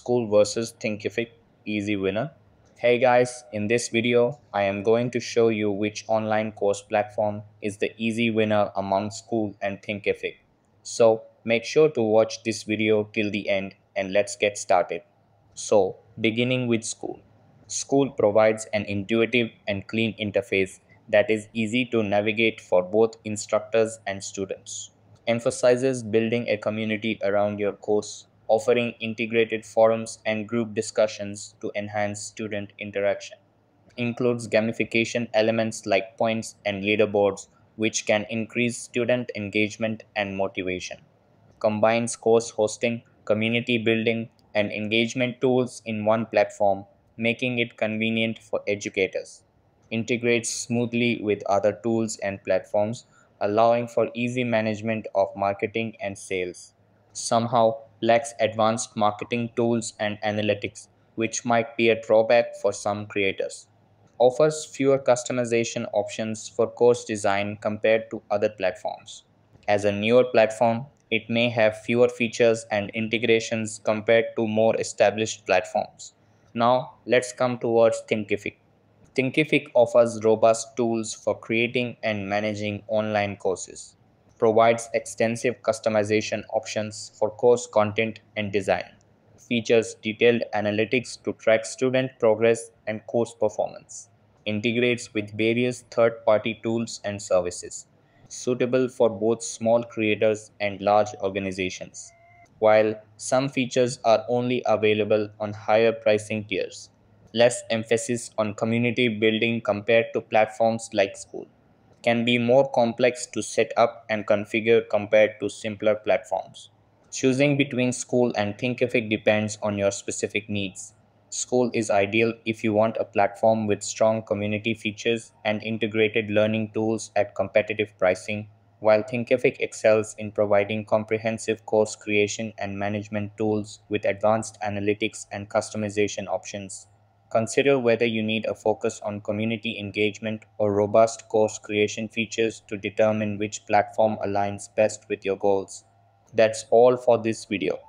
School versus Thinkific easy winner. Hey guys, in this video, I am going to show you which online course platform is the easy winner among School and Thinkific. So make sure to watch this video till the end and let's get started. So, beginning with School. School provides an intuitive and clean interface that is easy to navigate for both instructors and students. Emphasizes building a community around your course, offering integrated forums and group discussions to enhance student interaction. Includes gamification elements like points and leaderboards, which can increase student engagement and motivation. Combines course hosting, community building, and engagement tools in one platform, making it convenient for educators. Integrates smoothly with other tools and platforms, allowing for easy management of marketing and sales. Somehow lacks advanced marketing tools and analytics, which might be a drawback for some creators. Offers fewer customization options for course design compared to other platforms. As a newer platform, it may have fewer features and integrations compared to more established platforms. Now, let's come towards Thinkific. Thinkific offers robust tools for creating and managing online courses, provides extensive customization options for course content and design, features detailed analytics to track student progress and course performance, integrates with various third-party tools and services, suitable for both small creators and large organizations, while some features are only available on higher pricing tiers. Less emphasis on community building compared to platforms like School. Can be more complex to set up and configure compared to simpler platforms. Choosing between School and Thinkific depends on your specific needs. School is ideal if you want a platform with strong community features and integrated learning tools at competitive pricing, while Thinkific excels in providing comprehensive course creation and management tools with advanced analytics and customization options. Consider whether you need a focus on community engagement or robust course creation features to determine which platform aligns best with your goals. That's all for this video.